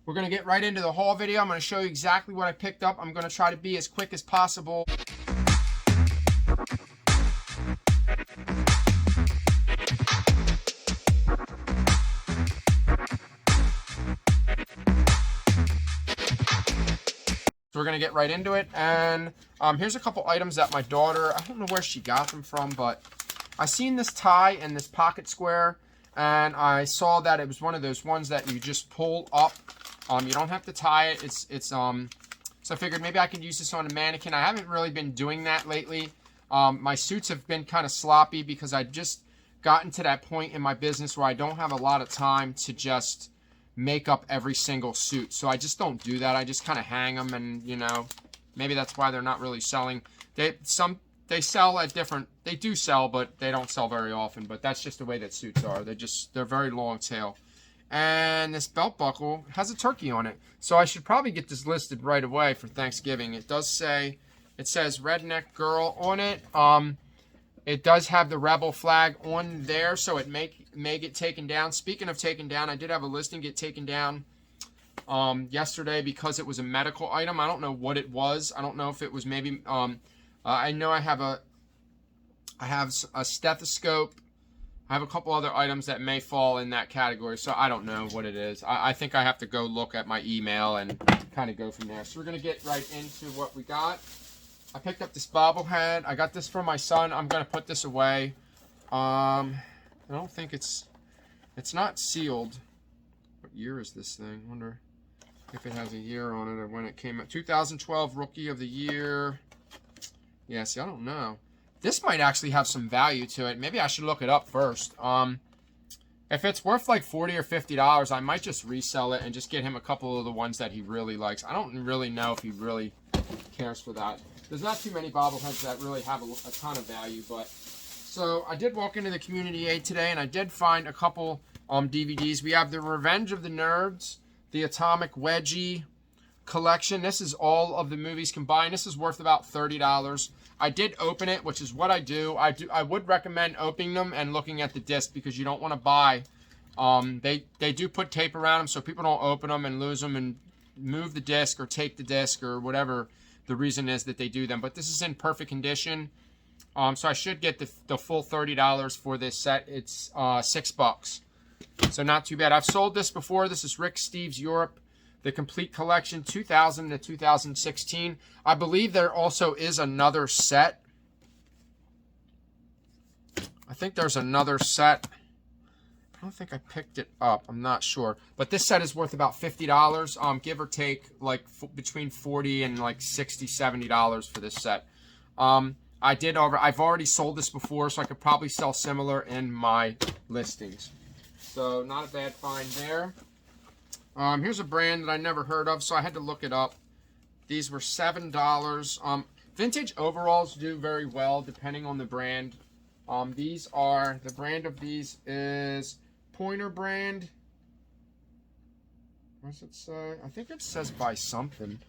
We're going to get right into the haul video. I'm going to show you exactly what I picked up. I'm going to try to be as quick as possible. So we're going to get right into it. And here's a couple items that my daughter, I don't know where she got them from, but I seen this tie and this pocket square, and I saw that it was one of those ones that you just pull up. You don't have to tie it. So I figured maybe I could use this on a mannequin. I haven't really been doing that lately. My suits have been kind of sloppy because I just gotten to that point in my business where I don't have a lot of time to just make up every single suit. So I just don't do that. I just kind of hang them, and you know, maybe that's why they're not really selling. They sell at different, they do sell, but they don't sell very often. But that's just the way that suits are. They're very long tail. And this belt buckle has a turkey on it. So I should probably get this listed right away for Thanksgiving. It says Redneck Girl on it. It does have the Rebel flag on there, so it may get taken down. Speaking of taken down, I did have a listing get taken down yesterday because it was a medical item. I don't know what it was. I don't know if it was maybe I know I have a stethoscope. I have a couple other items that may fall in that category, so I don't know what it is. I think I have to go look at my email and kind of go from there. So we're going to get right into what we got. I picked up this bobblehead. I got this for my son. I'm going to put this away. I don't think it's not sealed. What year is this thing? I wonder if it has a year on it or when it came out. 2012 Rookie of the Year. Yeah, see, I don't know. This might actually have some value to it. Maybe I should look it up first. If it's worth like $40 or $50, I might just resell it and just get him a couple of the ones that he really likes. I don't really know if he really cares for that. There's not too many bobbleheads that really have a ton of value, but so I did walk into the community aid today, and I did find a couple DVDs. We have the Revenge of the Nerds, the Atomic Wedgie collection. This is all of the movies combined. This is worth about $30. I did open it, which is what I do. I would recommend opening them and looking at the disc because you don't want to buy. They do put tape around them so people don't open them and lose them and move the disc or take the disc or whatever the reason is that they do them. But this is in perfect condition. So I should get the full $30 for this set. It's $6. So not too bad. I've sold this before. This is Rick Steves Europe, the complete collection, 2000 to 2016. I believe there also is another set. I think there's another set. I don't think I picked it up. I'm not sure. But this set is worth about $50, give or take like between $40 and like $60, $70 for this set. I've already sold this before, so I could probably sell similar in my listings. So not a bad find there. Here's a brand that I never heard of, so I had to look it up. These were $7. Vintage overalls do very well depending on the brand. The brand of these is Pointer brand. What does it say? I think it says by something.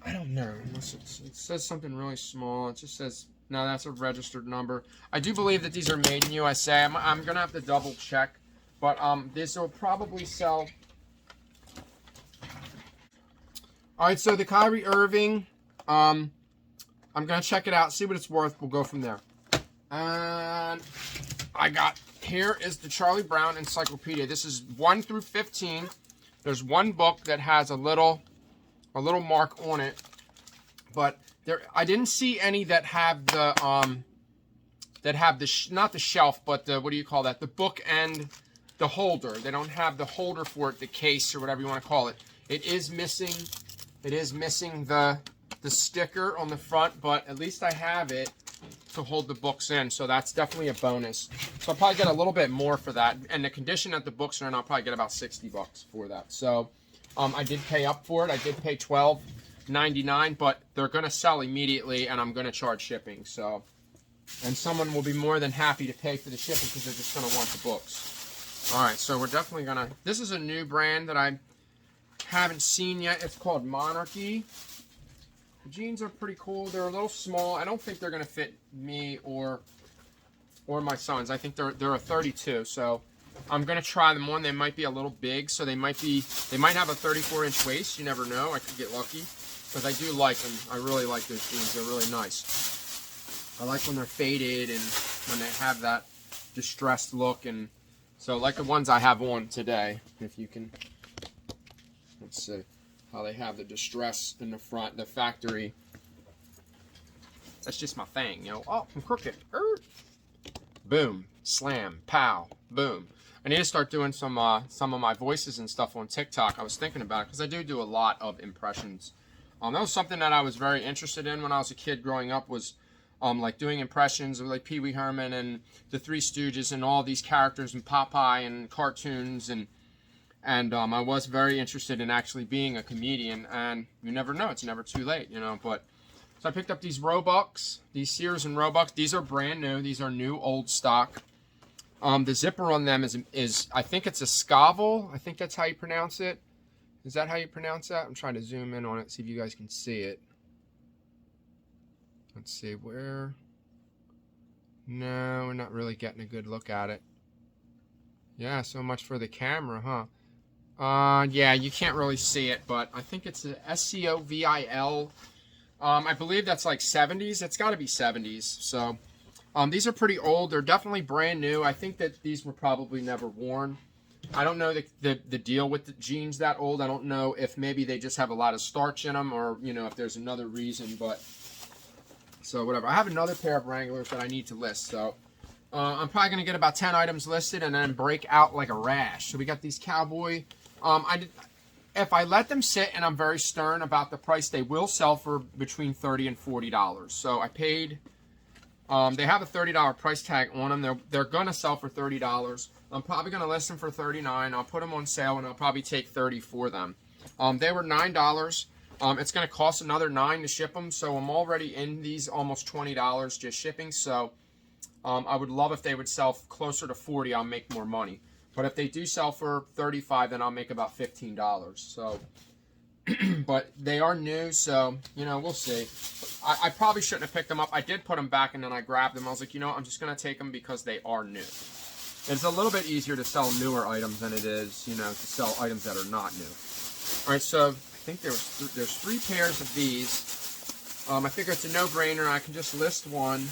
I don't know. Unless it says something really small. It just says, no, that's a registered number. I do believe that these are made in USA. I'm going to have to double check. But this will probably sell. All right, so the Kyrie Irving, I'm going to check it out, see what it's worth. We'll go from there. And here is the Charlie Brown Encyclopedia. This is 1 through 15. There's one book that has a little mark on it. But I didn't see any that have the, not the shelf, but the, what do you call that? The book and the holder. They don't have the holder for it, the case or whatever you want to call it. It is missing the sticker on the front, but at least I have it to hold the books in, so that's definitely a bonus. So I'll probably get a little bit more for that, and the condition that the books are in, I'll probably get about $60 for that. So I did pay up for it. I did pay $12.99, but they're going to sell immediately, and I'm going to charge shipping. So, and someone will be more than happy to pay for the shipping because they're just going to want the books. All right, so we're definitely going to, this is a new brand that I haven't seen yet. It's called Monarchy. The jeans are pretty cool. They're a little small. I don't think they're going to fit me or my sons. I think they're a 32. So I'm gonna try them on. They might be a little big, so they might have a 34-inch waist. You never know. I could get lucky, because I do like them. I really like those jeans. They're really nice. I like when they're faded and when they have that distressed look, and so like the ones I have on today. If you can, let's see how they have the distress in the front, the factory. That's just my thing, you know. Oh, I'm crooked. Boom, slam, pow, boom. I need to start doing some of my voices and stuff on TikTok. I was thinking about it because I do a lot of impressions. That was something that I was very interested in when I was a kid growing up, was like doing impressions of like Pee Wee Herman and the Three Stooges and all these characters and Popeye and cartoons, and I was very interested in actually being a comedian. And you never know; it's never too late, you know. But so I picked up these Roebucks, these Sears and Roebucks. These are brand new. These are new old stock. The zipper on them is I think it's a Scavel. I think that's how you pronounce it. Is that how you pronounce that? I'm trying to zoom in on it, see if you guys can see it. Let's see where. No, we're not really getting a good look at it. Yeah, so much for the camera, huh? Yeah, you can't really see it, but I think it's a Scovil. I believe that's like 70s. It's got to be 70s. So. These are pretty old. They're definitely brand new. I think that these were probably never worn. I don't know the deal with the jeans that old. I don't know if maybe they just have a lot of starch in them, or, you know, if there's another reason, but so whatever. I have another pair of Wranglers that I need to list, so I'm probably going to get about 10 items listed and then break out like a rash. So we got these Cowboy. If I let them sit and I'm very stern about the price, they will sell for between $30 and $40. So I paid... they have a $30 price tag on them. They're going to sell for $30. I'm probably going to list them for $39. I'll put them on sale, and I'll probably take $30 for them. They were $9. It's going to cost another $9 to ship them, so I'm already in these almost $20 just shipping. So I would love if they would sell closer to $40. I'll make more money. But if they do sell for $35, then I'll make about $15. So... but they are new, so, you know, we'll see. I probably shouldn't have picked them up. I did put them back, and then I grabbed them. I was like, you know, I'm just going to take them because they are new. It's a little bit easier to sell newer items than it is, you know, to sell items that are not new. All right, so I think there's 3 pairs of these. I figure it's a no-brainer. I can just list one.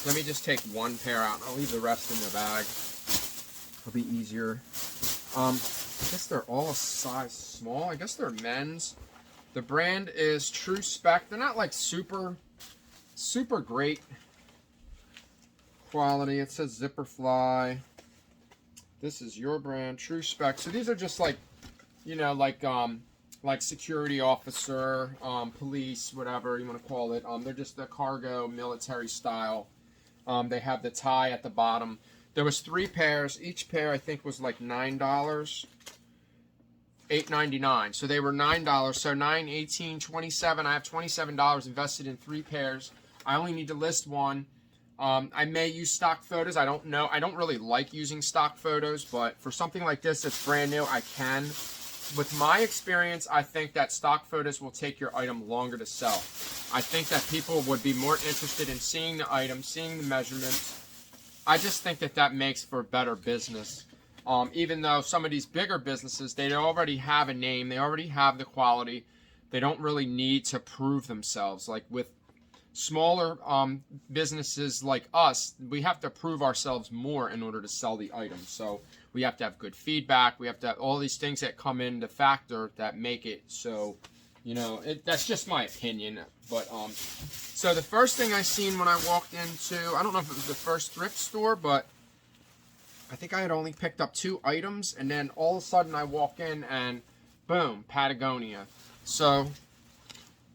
Let me just take one pair out. I'll leave the rest in the bag. It'll be easier. I guess they're all a size small. I guess they're men's. The brand is True Spec. They're not like super great quality. It says Zipper Fly. This is your brand, True Spec. So these are just like, you know, like security officer, police, whatever you want to call it. They're just the cargo military style. They have the tie at the bottom. There was 3 pairs. Each pair I think was like $9. $8.99. So they were $9. So 9, 18, 27. I have $27 invested in 3 pairs. I only need to list one. I may use stock photos. I don't know. I don't really like using stock photos, but for something like this that's brand new, I can. With my experience, I think that stock photos will take your item longer to sell. I think that people would be more interested in seeing the item, seeing the measurements. I just think that that makes for better business. Even though some of these bigger businesses, they already have a name, they already have the quality, they don't really need to prove themselves. Like with smaller businesses like us, we have to prove ourselves more in order to sell the item. So we have to have good feedback, we have to have all these things that come into factor that make it so, you know, that's just my opinion. But so the first thing I seen when I walked into, I don't know if it was the first thrift store, but I think I had only picked up 2 items, and then all of a sudden I walk in and boom, Patagonia. So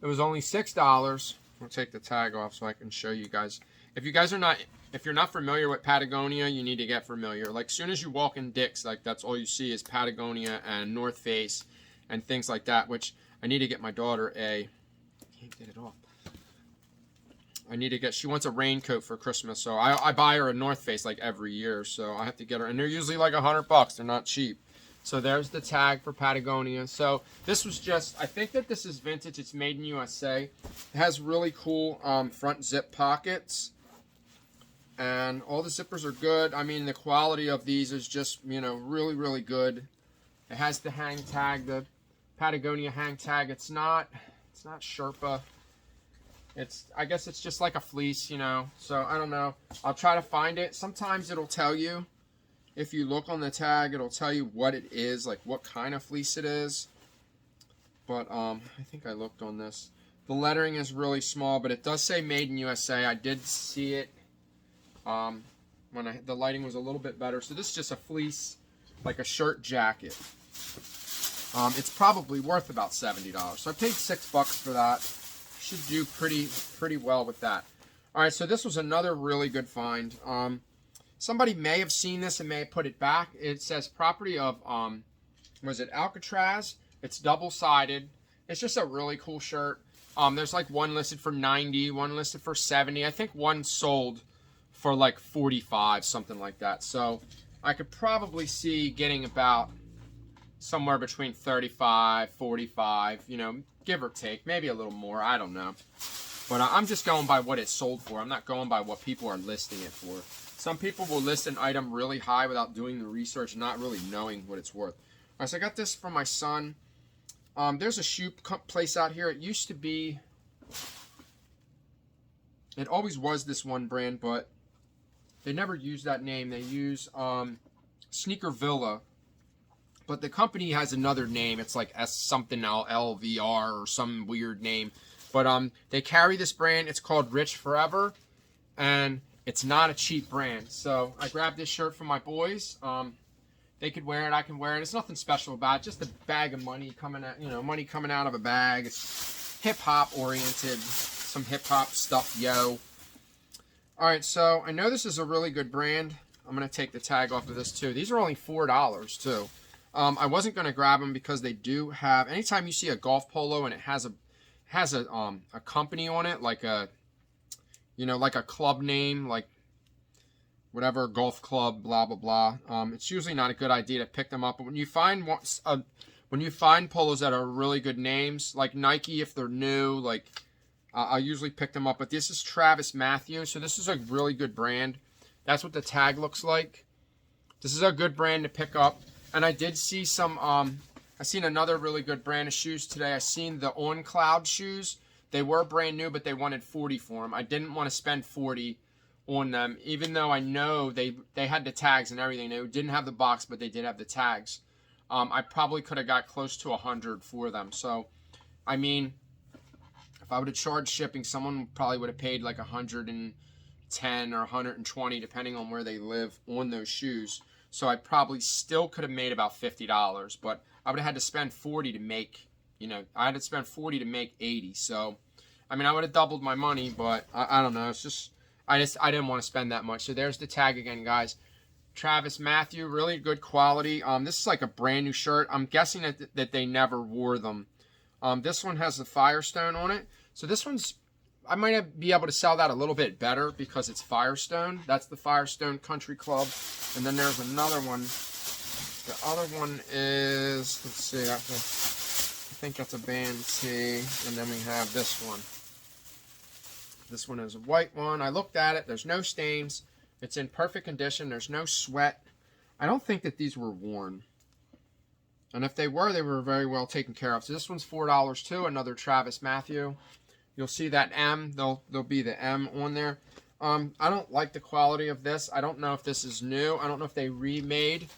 it was only $6. I'll take the tag off so I can show you guys. If you're not familiar with Patagonia, you need to get familiar. Like, as soon as you walk in Dick's, like, that's all you see is Patagonia and North Face and things like that, which I need to get my daughter I can't get it off. She wants a raincoat for Christmas, so I buy her a North Face like every year, so I have to get her, and they're usually like $100. They're not cheap. So there's the tag for Patagonia. So this was just, I think that this is vintage. It's made in USA. It has really cool front zip pockets. And all the zippers are good. I mean, the quality of these is just, you know, really, really good. It has the hang tag, the Patagonia hang tag. It's not Sherpa. I guess it's just like a fleece, you know. So I don't know. I'll try to find it. Sometimes it'll tell you, if you look on the tag, it'll tell you what it is, like what kind of fleece it is. But I think I looked on this. The lettering is really small, but it does say Made in USA. I did see it when the lighting was a little bit better. So this is just a fleece, like a shirt jacket. It's probably worth about $70. So I paid $6 for that. Should do pretty well with that. All right, so this was another really good find. Somebody may have seen this and may have put it back. It says property of was it Alcatraz? It's double-sided. It's just a really cool shirt. There's like one listed for 90, one listed for 70. I think one sold for like 45, something like that. So I could probably see getting about somewhere between 35, 45, you know, give or take, maybe a little more. I don't know. But I'm just going by what it's sold for. I'm not going by what people are listing it for. Some people will list an item really high without doing the research and not really knowing what it's worth. All right, so I got this from my son. There's a shoe place out here. It used to be, it always was this one brand, but they never use that name. They use Sneaker Villa, but the company has another name. It's like S something LVR or some weird name. But they carry this brand. It's called Rich Forever, and it's not a cheap brand. So I grabbed this shirt for my boys. They could wear it. I can wear it. It's nothing special about it. Just a bag of money coming out, you know, money coming out of a bag. It's hip hop oriented. Some hip hop stuff, yo. All right, so I know this is a really good brand. I'm gonna take the tag off of this too. These are only $4 too. I wasn't gonna grab them because they do have. Anytime you see a golf polo and it has a company on it, like a, you know, like a club name, like whatever, golf club, blah blah blah. It's usually not a good idea to pick them up. But when you find polos that are really good names, like Nike, if they're new, like I'll usually pick them up. But this is Travis Matthew, so this is a really good brand. That's what the tag looks like. This is a good brand to pick up. And I did see some. I seen another really good brand of shoes today. I seen the On Cloud shoes. They were brand new, but they wanted 40 for them. I didn't want to spend 40 on them, even though I know they had the tags and everything. They didn't have the box, but they did have the tags. I probably could have got close to 100 for them. So, I mean, if I would have charged shipping, someone probably would have paid like 110 or 120, depending on where they live, on those shoes. So I probably still could have made about $50, but I would have had to spend 40 to make, you know, I had to spend 40 to make 80. So, I mean, I would have doubled my money, but I don't know. It's just, I didn't want to spend that much. So there's the tag again, guys. Travis Matthew, really good quality. This is like a brand new shirt. I'm guessing that they never wore them. This one has the Firestone on it. So this one's, I might be able to sell that a little bit better because it's Firestone. That's the Firestone Country Club. And then there's another one. The other one is, let's see, I think that's a Band T. And then we have this one. This one is a white one. I looked at it. There's no stains. It's in perfect condition. There's no sweat. I don't think that these were worn. And if they were very well taken care of. So this one's $4 too. Another Travis Matthew. You'll see that M. There'll be the M on there. I don't like the quality of this. I don't know if this is new. I don't know if they remade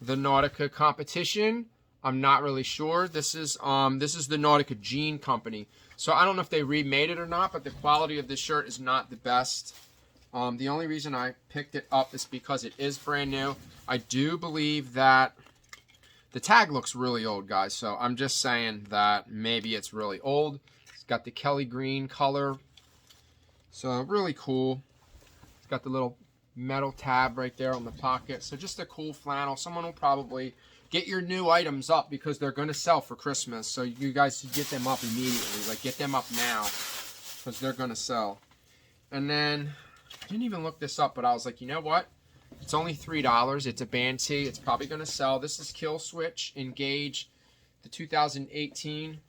the Nautica competition. I'm not really sure. This is the Nautica Jean Company. So I don't know if they remade it or not, but the quality of this shirt is not the best. The only reason I picked it up is because it is brand new. I do believe that the tag looks really old, guys. So I'm just saying that maybe it's really old. It's got the Kelly green color. So really cool. It's got the little metal tab right there on the pocket. So just a cool flannel. Someone will probably get your new items up because they're going to sell for Christmas. So you guys should get them up immediately. Like, get them up now because they're going to sell. And then, I didn't even look this up, but I was like, you know what? It's only $3. It's a Band T. It's probably going to sell. This is Kill Switch Engage, the 2018.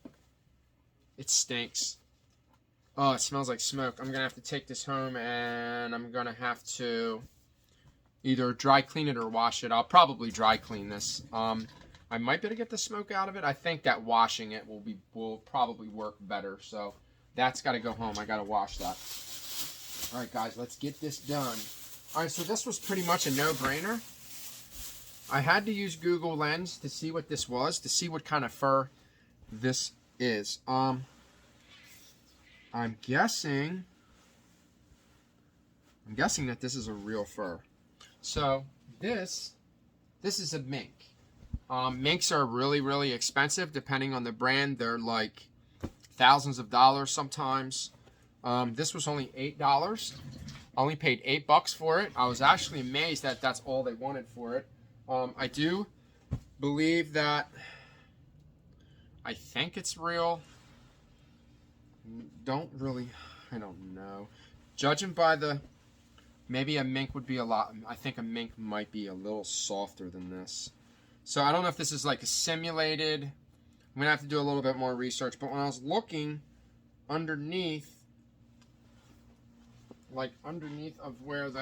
It stinks. Oh, it smells like smoke. I'm going to have to take this home and I'm going to have to either dry clean it or wash it. I'll probably dry clean this. I might be able to get the smoke out of it. I think that washing it will probably work better. So that's got to go home. I got to wash that. All right, guys, let's get this done. All right, so this was pretty much a no-brainer. I had to use Google Lens to see what this was, to see what kind of fur this is. I'm guessing that this is a real fur. So this is a mink. Minks are really, really expensive depending on the brand. They're like thousands of dollars sometimes. This was only $8. I only paid $8 for it. I was actually amazed that that's all they wanted for it. I do believe that, I think it's real. I don't know. Judging by maybe a mink would be I think a mink might be a little softer than this. So I don't know if this is like a simulated. I'm going to have to do a little bit more research. But when I was looking underneath, like underneath of where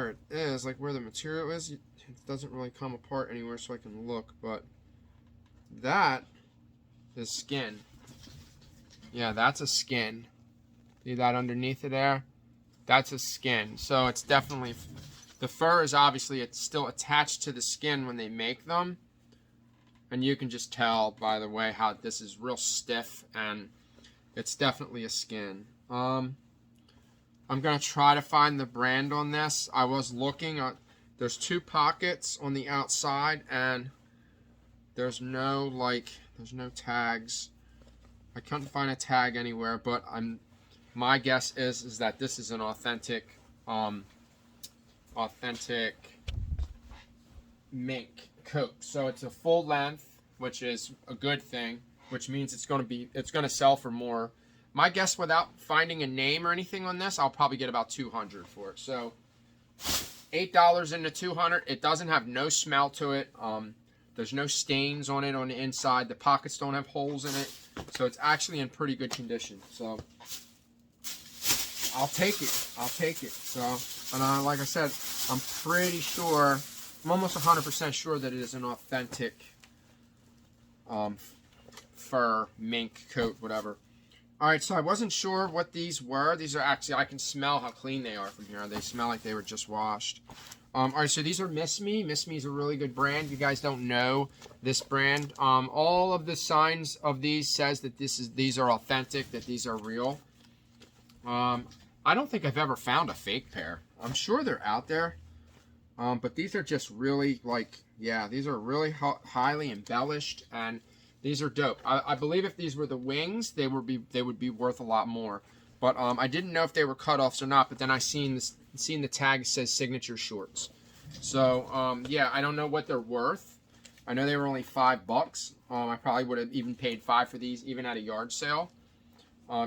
it is, like where the material is, it doesn't really come apart anywhere so I can look. But that is skin. Yeah, that's a skin. See that underneath it there? That's a skin. So it's definitely, the fur is obviously, it's still attached to the skin when they make them. And you can just tell by the way how this is real stiff, and it's definitely a skin. I'm going to try to find the brand on this. I was looking at, there's 2 pockets on the outside, and there's no tags. I couldn't find a tag anywhere, but my guess is that this is an authentic mink coat. So it's a full length, which is a good thing, which means it's going to sell for more. My guess, without finding a name or anything on this, I'll probably get about $200 for it. So $8 into $200. It doesn't have no smell to it. There's no stains on it on the inside. The pockets don't have holes in it. So it's actually in pretty good condition. So I'll take it. I'll take it. So, and like I said, I'm pretty sure, I'm almost 100% sure that it is an authentic fur, mink, coat, whatever. Alright, so I wasn't sure what these were. These are actually, I can smell how clean they are from here. They smell like they were just washed. Alright, so these are Miss Me. Miss Me is a really good brand. You guys don't know this brand. All of the signs of these says that these are authentic, that these are real. I don't think I've ever found a fake pair. I'm sure they're out there. But these are just really, like, yeah, these are really highly embellished, and these are dope. I believe if these were the wings, they would be worth a lot more. But I didn't know if they were cutoffs or not. But then I seen the tag that says signature shorts. So yeah, I don't know what they're worth. I know they were only $5. I probably would have even paid $5 for these, even at a yard sale.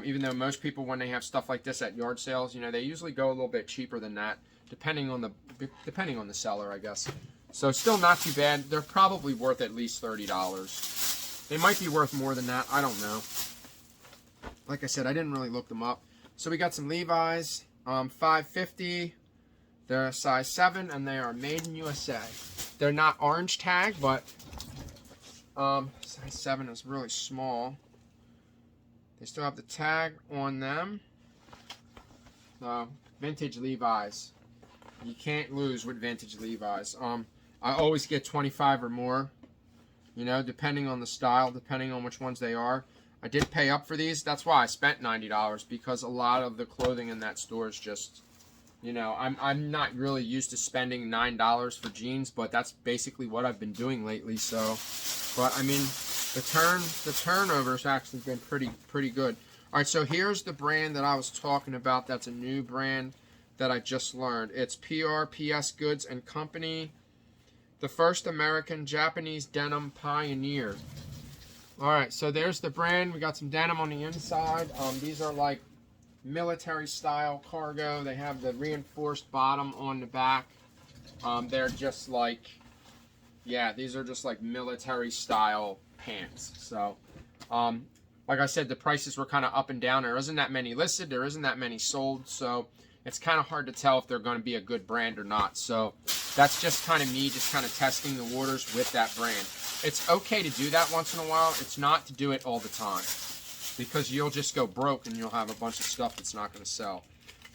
Even though most people, when they have stuff like this at yard sales, you know, they usually go a little bit cheaper than that, depending on the seller, I guess. So still not too bad. They're probably worth at least $30. They might be worth more than that. I don't know. Like I said, I didn't really look them up. So we got some Levi's, $5.50. They're a size 7, and they are made in USA. They're not orange tag, but size 7 is really small. They still have the tag on them. Vintage Levi's. You can't lose with vintage Levi's. I always get 25 or more. You know, depending on the style, depending on which ones they are. I did pay up for these. That's why I spent $90, because a lot of the clothing in that store is just, you know, I'm not really used to spending $9 for jeans, but that's basically what I've been doing lately. So, but I mean, the turnover's actually been pretty good. All right, so here's the brand that I was talking about. That's a new brand that I just learned. It's PRPS Goods and Company, the first American Japanese denim pioneer. All right, so there's the brand. We got some denim on the inside. These are like military style cargo. They have the reinforced bottom on the back. They're just like, yeah, these are just like military style pants. So like I said, the prices were kind of up and down. There isn't that many listed. There isn't that many sold. So it's kind of hard to tell if they're going to be a good brand or not. So that's just kind of me just kind of testing the waters with that brand. It's okay to do that once in a while. It's not to do it all the time, because you'll just go broke and you'll have a bunch of stuff that's not going to sell.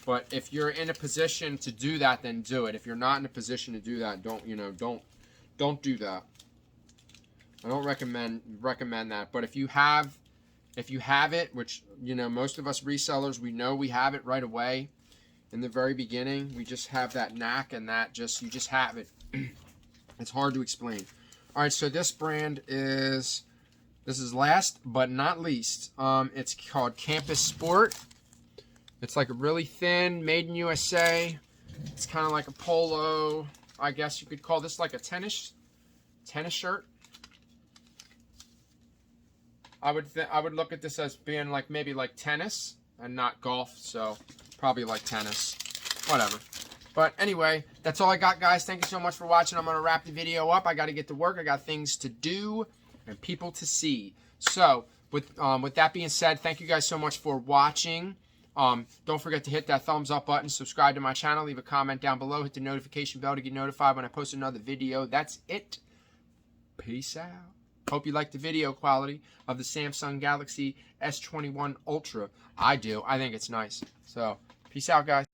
But if you're in a position to do that, then do it. If you're not in a position to do that, don't do that. I don't recommend that. But if you have it, which most of us resellers, we know we have it right away in the very beginning. We just have that knack, and you just have it. It's hard to explain. All right, so this brand is last but not least. It's called Campus Sport. It's like a really thin, made in USA. It's kind of like a polo. I guess you could call this like a tennis shirt. I would look at this as being like maybe like tennis and not golf, so probably like tennis. Whatever. But anyway, that's all I got, guys. Thank you so much for watching. I'm going to wrap the video up. I got to get to work. I got things to do and people to see. So with that being said, thank you guys so much for watching. Don't forget to hit that thumbs up button, subscribe to my channel, leave a comment down below, hit the notification bell to get notified when I post another video. That's it. Peace out. Hope you like the video quality of the Samsung Galaxy S21 Ultra. I do. I think it's nice. So, peace out, guys.